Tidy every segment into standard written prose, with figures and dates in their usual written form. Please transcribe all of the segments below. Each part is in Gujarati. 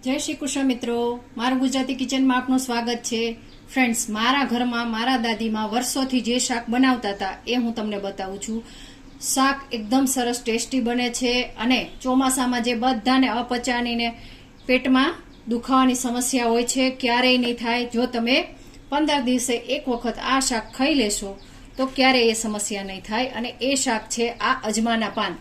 જય શ્રી કૃષ્ણ મિત્રો, મારું ગુજરાતી કિચનમાં આપનું સ્વાગત છે। ફ્રેન્ડ્સ, મારા ઘરમાં મારા દાદીમાં વર્ષોથી જે શાક બનાવતા હતા એ હું તમને બતાવું છું। શાક એકદમ સરસ ટેસ્ટી બને છે અને ચોમાસામાં જે બધાને અપચાનીને પેટમાં દુખાવાની સમસ્યા હોય છે ક્યારેય નહીં થાય। જો તમે 15 દિવસે એક વખત આ શાક ખાઈ લેશો તો ક્યારેય એ સમસ્યા નહીં થાય। અને એ શાક છે આ અજમાના પાન।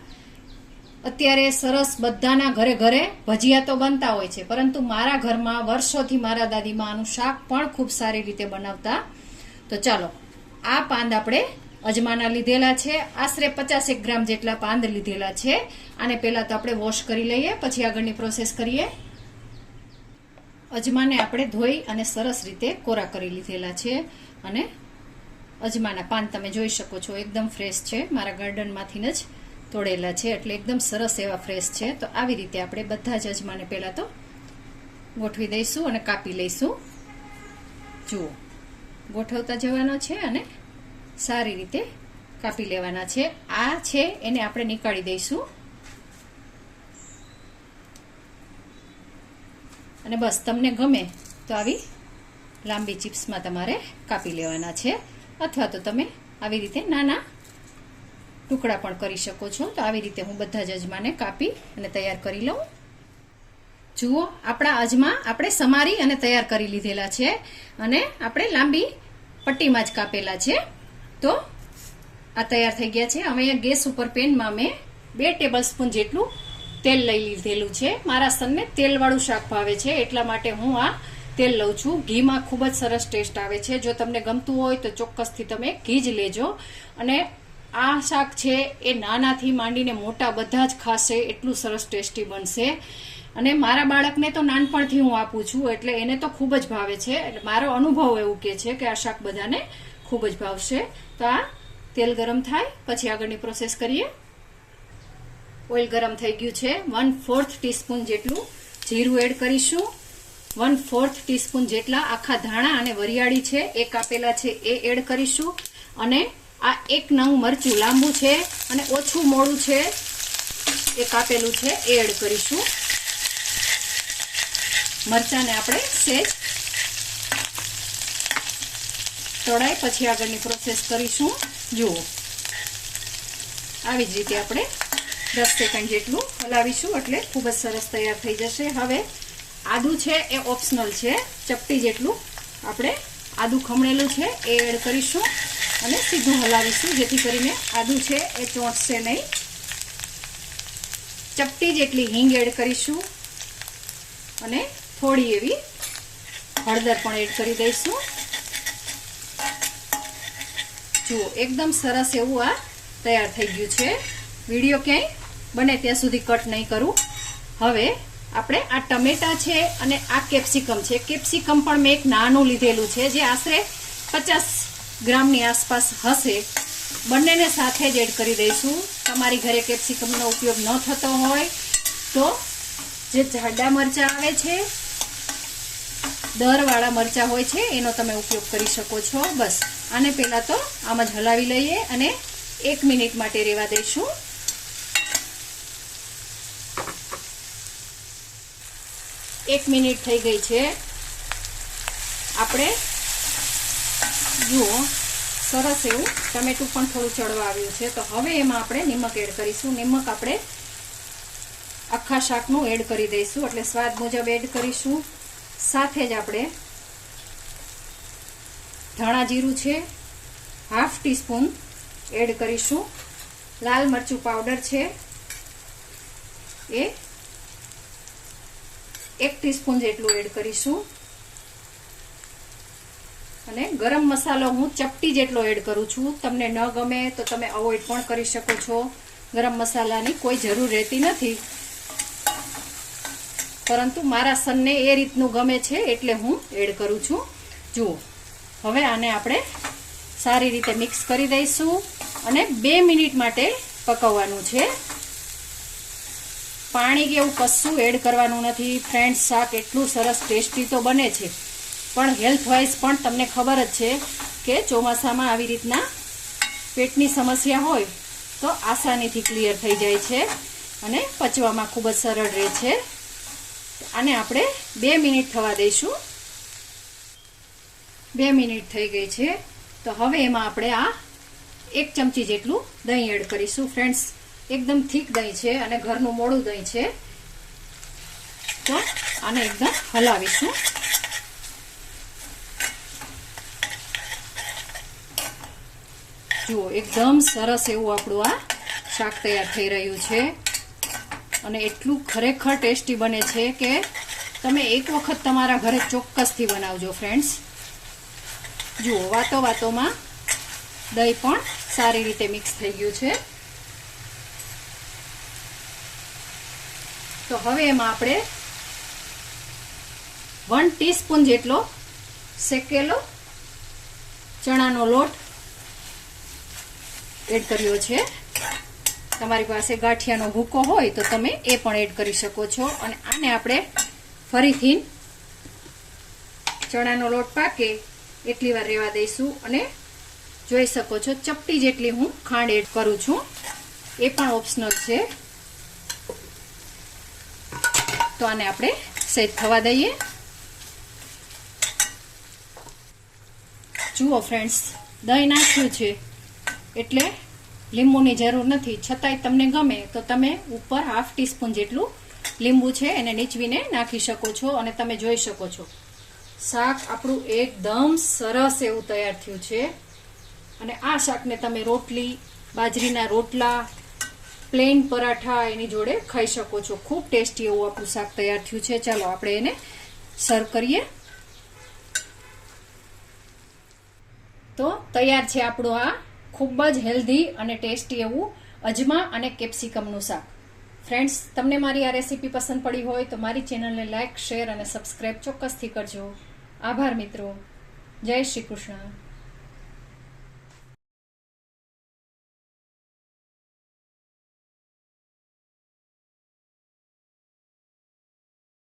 અત્યારે સરસ બધાના ઘરે ઘરે ભજીયા તો બનતા હોય છે, પરંતુ મારા ઘરમાં વર્ષોથી મારા દાદીમાં આનું શાક પણ ખૂબ સારી રીતે બનાવતા। તો ચાલો, આ પાંદ આપણે અજમાના લીધેલા છે, આશરે 50 ગ્રામ જેટલા પાંદ લીધેલા છે। આને પહેલા તો આપણે વોશ કરી લઈએ, પછી આગળની પ્રોસેસ કરીએ। અજમાને આપણે ધોઈ અને સરસ રીતે કોરા કરી લીધેલા છે અને અજમાના પાન તમે જોઈ શકો છો એકદમ ફ્રેશ છે, મારા ગાર્ડનમાંથી જ તોડેલા છે, એટલે એકદમ સરસ એવા ફ્રેશ છે। તો આવી રીતે આપણે બધા જ અજમાને પહેલા તો ગોઠવી દઈશું અને કાપી લઈશું। જુઓ, ગોઠવતા જવાનો છે અને સારી રીતે કાપી લેવાના છે। આ છે એને આપણે નીકાળી દઈશું અને બસ તમને ગમે તો આવી લાંબી ચિપ્સમાં તમારે કાપી લેવાના છે, અથવા તો તમે આવી રીતે નાના ટુકડા પણ કરી શકો છો। તો આવી રીતે હું બધા જ અજમાને કાપી અને તૈયાર કરી લઉં। જુઓ, આપણા અજમા આપણે સમારી અને તૈયાર કરી લીધેલા છે અને આપણે લાંબી પટ્ટીમાં જ કાપેલા છે। તો આ તૈયાર થઈ ગયા છે। હવે અહીંયા ગેસ ઉપર પેનમાં મેં 2 ટેબલસ્પૂન જેટલું તેલ લઈ લીધેલું છે। મારા સનને તેલવાળું શાક ભાવે છે એટલા માટે હું આ તેલ લઉં છું। ઘીમાં ખૂબ જ સરસ ટેસ્ટ આવે છે। જો તમને ગમતું હોય તો ચોક્કસથી તમે ઘી જ લેજો। અને આ શાક છે એ નાનાથી માંડીને મોટા બધા જ ખાશે, એટલું સરસ ટેસ્ટી બનશે। અને મારા બાળકને તો નાનપણથી હું આપું છું એટલે એને તો ખૂબ જ ભાવે છે, એટલે મારો અનુભવ એવું કહે છે કે આ શાક બધાને ખૂબ જ ભાવશે। તો આ તેલ ગરમ થાય પછી આગળની પ્રોસેસ કરીએ। ઓઇલ ગરમ થઈ ગયું છે। 1/4 ટીસ્પૂન જેટલું જીરું એડ કરીશું, 1/4 ટીસ્પૂન જેટલા આખા ધાણા અને વરિયાળી છે એ કાપેલા છે એ એડ કરીશું। અને આ 1 નંગ મરચું લાંબુ છે અને ઓછું મોડું છે એ કાપેલું છે એ એડ કરીશું। મરચાને આપણે સેજ તળાઈ પછી આગળની પ્રોસેસ કરીશું। જુઓ, આવી જ રીતે આપણે 10 સેકન્ડ જેટલું હલાવીશું એટલે ખૂબ જ સરસ તૈયાર થઈ જશે। હવે આદુ છે એ ઓપ્શનલ છે, ચપટી જેટલું આપણે આદુ ખમણેલું છે એ એડ કરીશું અને સીધું હલાવીશું જેથી કરીને આદુ છે એ ચોંટશે નહીં। ચપટી જેટલી હિંગ એડ કરીશું અને થોડી એવી હળદર પણ એડ કરી દઈશું। જુઓ, એકદમ સરસ એવું આ તૈયાર થઈ ગયું છે। વિડીયો ક્યાંય બને ત્યાં સુધી કટ નહીં કરું। હવે આપણે આ ટમેટા છે અને આ કેપ્સિકમ છે, કેપ્સિકમ પણ મેં એક નાનું લીધેલું છે જે આશરે 50 ગ્રામની આસપાસ હશે, બંનેને સાથે જ એડ કરી દઈશું। તમારી ઘરે કેપ્સિકમનો ઉપયોગ ન થતો હોય તો જે જાડા મરચાં આવે છે, દરવાળા મરચાં હોય છે, એનો તમે ઉપયોગ કરી શકો છો। બસ આને પહેલા તો આમ જ હલાવી લઈએ અને 1 મિનિટ માટે રહેવા દઈશું। એક મિનિટ થઈ ગઈ છે। આપણે જુઓ, સરસ એવું ટમેટું પણ થોડું ચડવા આવ્યું છે। તો હવે એમાં આપણે નિમક એડ કરીશું। નિમક આપણે આખા શાકનું એડ કરી દઈશું એટલે સ્વાદ મુજબ એડ કરીશું। સાથે જ આપણે ધાણા જીરું છે 1/2 ટીસ્પૂન એડ કરીશું। લાલ મરચું પાવડર છે એ 1 ટીસ્પૂન જેટલું એડ કરીશું અને ગરમ મસાલો હું ચપટી જેટલો એડ કરું છું। તમને ન ગમે તો તમે અવોઇડ પણ કરી શકો છો, ગરમ મસાલાની કોઈ જરૂર રહેતી નથી, પરંતુ મારા સનને એ રીતનું ગમે છે એટલે હું એડ કરું છું। જુઓ, હવે આને આપણે સારી રીતે મિક્સ કરી દઈશું અને 2 મિનિટ માટે પકવવાનું છે। પાણી કે એવું કશું એડ કરવાનું નથી। ફ્રેન્ડ્સ, શાક એટલું સરસ ટેસ્ટી તો બને છે, પણ હેલ્થ વાઇઝ પણ તમને ખબર જ છે કે ચોમાસામાં આવી રીતના પેટની સમસ્યા હોય તો આસાનીથી ક્લિયર થઈ જાય છે અને પચવામાં ખૂબ જ સરળ રહે છે। આને આપણે 2 મિનિટ થવા દઈશું. 2 મિનિટ થઈ ગઈ છે. તો હવે એમાં આપણે આ 1 ચમચી જેટલું દહીં એડ કરીશું. ફ્રેન્ડ્સ, એકદમ થીક દહીં છે અને ઘરનું મોળું દહીં છે. તો આને એકદમ હલાવીશું. જુઓ, એકદમ સરસ એવું આપણું આ શાક તૈયાર થઈ રહ્યું છે અને એટલું ખરેખર ટેસ્ટી બને છે કે તમે એક વખત તમારા ઘરે ચોક્કસથી બનાવજો ફ્રેન્ડ્સ. જુઓ, વાતોમાં દહીં પણ સારી રીતે મિક્સ થઈ ગયું છે. તો હવે એમાં આપણે 1 ટીસ્પૂન જેટલો શેકેલો ચણાનો લોટ એડ કર્યો છે. તમારી પાસે ગાંઠિયાનો ભૂકો હોય તો તમે એ પણ એડ કરી શકો છો. અને આને આપણે ફરીથી ચણાનો લોટ પાકે એટલી વાર રહેવા દઈશું. અને જોઈ શકો છો ચપટી જેટલી હું ખાંડ એડ કરું છું. એ પણ ઓપ્શનલ છે. તો આને આપણે સહેજ થવા દઈએ. જુઓ ફ્રેન્ડ્સ, દહીં નાખ્યું છે એટલે લીંબુની જરૂર નથી. છતાંય તમને ગમે તો તમે ઉપર 1/2 ટીસ્પૂન જેટલું લીંબુ છે એને નીચવીને નાખી શકો છો. અને તમે જોઈ શકો છો શાક આપણું એકદમ સરસ એવું તૈયાર થયું છે. અને આ શાકને તમે રોટલી, બાજરીના રોટલા, પ્લેન પરાઠા એની જોડે ખાઈ શકો છો. ખૂબ ટેસ્ટી એવું આપણું શાક તૈયાર થયું છે. ચાલો આપણે એને સર્વ કરીએ. તો તૈયાર છે આપણું આ ખૂબ જ હેલ્ધી અને ટેસ્ટી એવું અજમા અને કેપ્સિકમનું શાક. ફ્રેન્ડ્સ, તમને મારી આ રેસીપી પસંદ પડી હોય તો મારી ચેનલને લાઇક, શેર અને સબસ્ક્રાઇબ ચોક્કસથી કરજો. આભાર મિત્રો. જય શ્રી કૃષ્ણ.